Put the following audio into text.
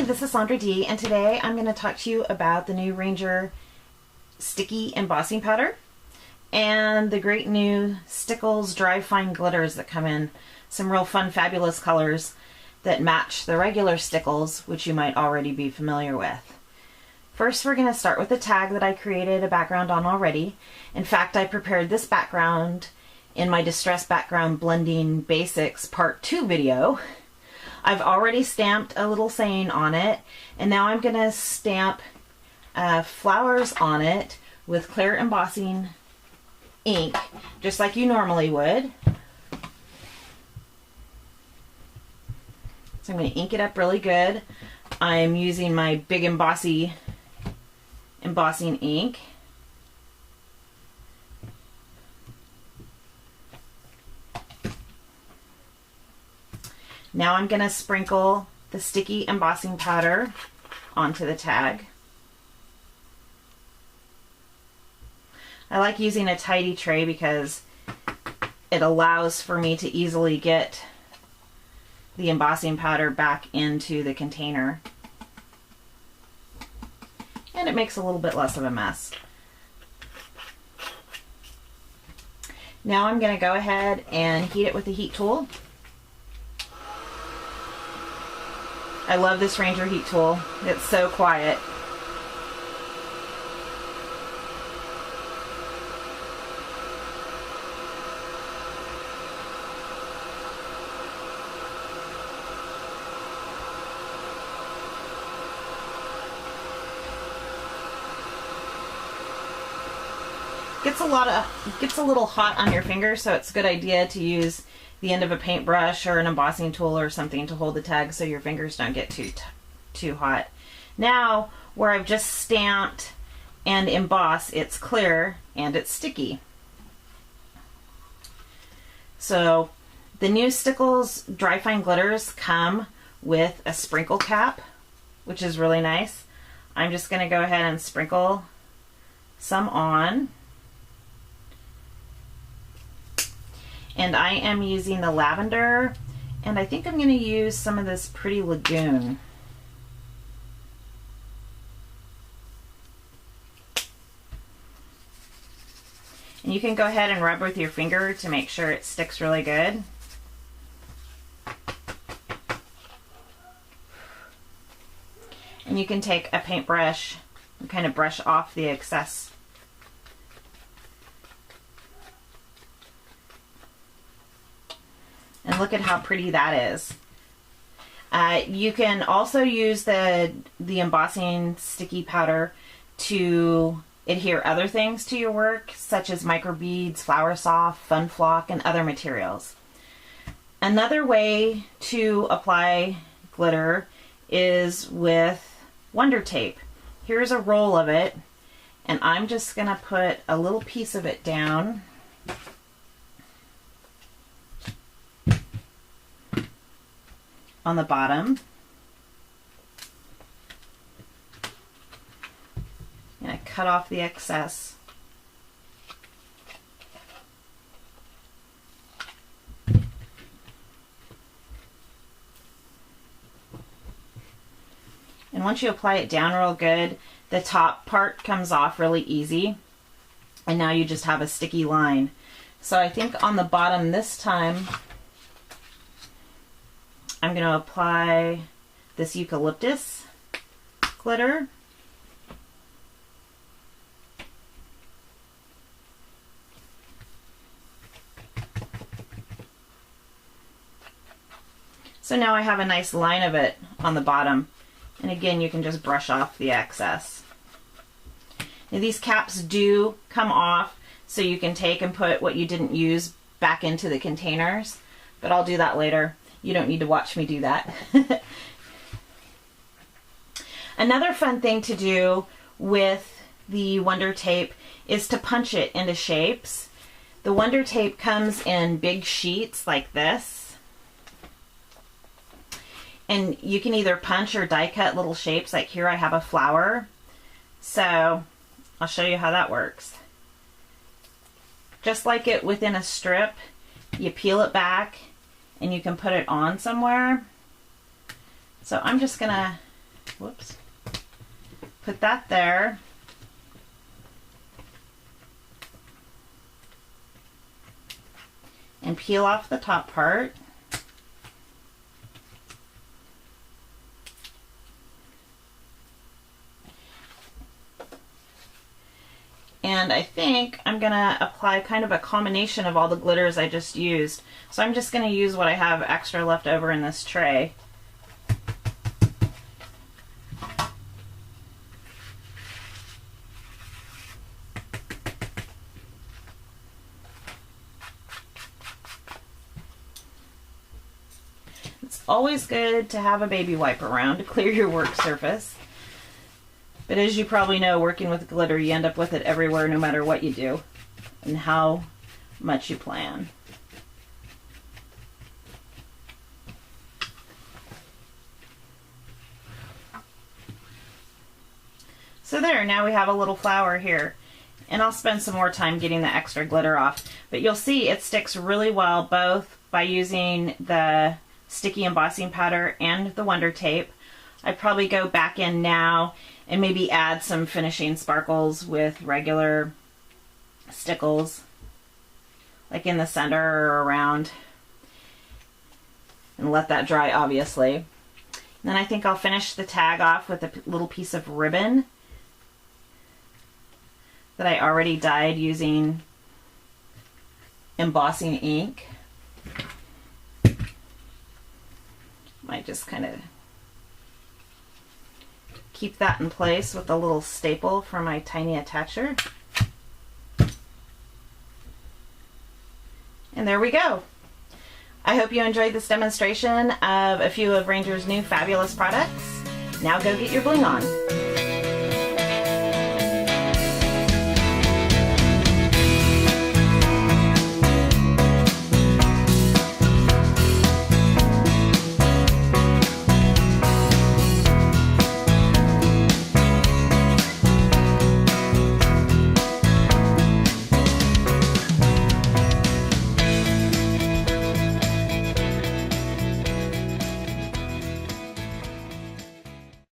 Hi, this is Sondra D, and today I'm going to talk to you about the new Ranger Sticky Embossing Powder and the great new Stickles Dry Fine Glitters that come in some real fun, fabulous colors that match the regular Stickles, which you might already be familiar with. First, we're going to start with the tag that I created a background on already. In fact, I prepared this background in my Distress Background Blending Basics Part 2 video. I've already stamped a little saying on it, and now I'm going to stamp flowers on it with clear embossing ink, just like you normally would. So I'm going to ink it up really good. I'm using my big embossing ink. Now I'm going to sprinkle the sticky embossing powder onto the tag. I like using a tidy tray because it allows for me to easily get the embossing powder back into the container. And it makes a little bit less of a mess. Now I'm going to go ahead and heat it with the heat tool. I love this Ranger heat tool. It's so quiet. Gets a little hot on your fingers, so it's a good idea to use the end of a paintbrush or an embossing tool or something to hold the tag so your fingers don't get too hot. Now, where I've just stamped and embossed, it's clear and it's sticky. So the new Stickles Dry Fine Glitters come with a sprinkle cap, which is really nice. I'm just going to go ahead and sprinkle some on. And I am using the lavender, and I think I'm going to use some of this Pretty Lagoon. And you can go ahead and rub with your finger to make sure it sticks really good. And you can take a paintbrush and kind of brush off the excess. And look at how pretty that is. You can also use the embossing sticky powder to adhere other things to your work, such as micro beads, flower soft, fun flock, and other materials. Another way to apply glitter is with Wonder Tape. Here's a roll of it, and I'm just going to put a little piece of it down. On the bottom. And I cut off the excess. And once you apply it down real good, the top part comes off really easy. And now you just have a sticky line. So I think on the bottom this time, I'm going to apply this eucalyptus glitter. So now I have a nice line of it on the bottom. And again, you can just brush off the excess. Now these caps do come off, so you can take and put what you didn't use back into the containers, but I'll do that later. You don't need to watch me do that. Another fun thing to do with the Wonder Tape is to punch it into shapes. The Wonder Tape comes in big sheets like this. And you can either punch or die cut little shapes. Like here I have a flower. So I'll show you how that works. Just like it within a strip, you peel it back and you can put it on somewhere. So I'm just gonna Whoops. Put that there. And peel off the top part. And I think I'm gonna apply kind of a combination of all the glitters I just used. So I'm just gonna use what I have extra left over in this tray. It's always good to have a baby wipe around to clear your work surface. But as you probably know, working with glitter, you end up with it everywhere no matter what you do and how much you plan. So there, now we have a little flower here. And I'll spend some more time getting the extra glitter off. But you'll see it sticks really well both by using the sticky embossing powder and the Wonder Tape. I'd probably go back in now and maybe add some finishing sparkles with regular Stickles, like in the center or around, and let that dry, obviously. And then I think I'll finish the tag off with a little piece of ribbon that I already dyed using embossing ink. Might just kind of keep that in place with a little staple for my tiny attacher. And there we go. I hope you enjoyed this demonstration of a few of Ranger's new fabulous products. Now go get your bling on.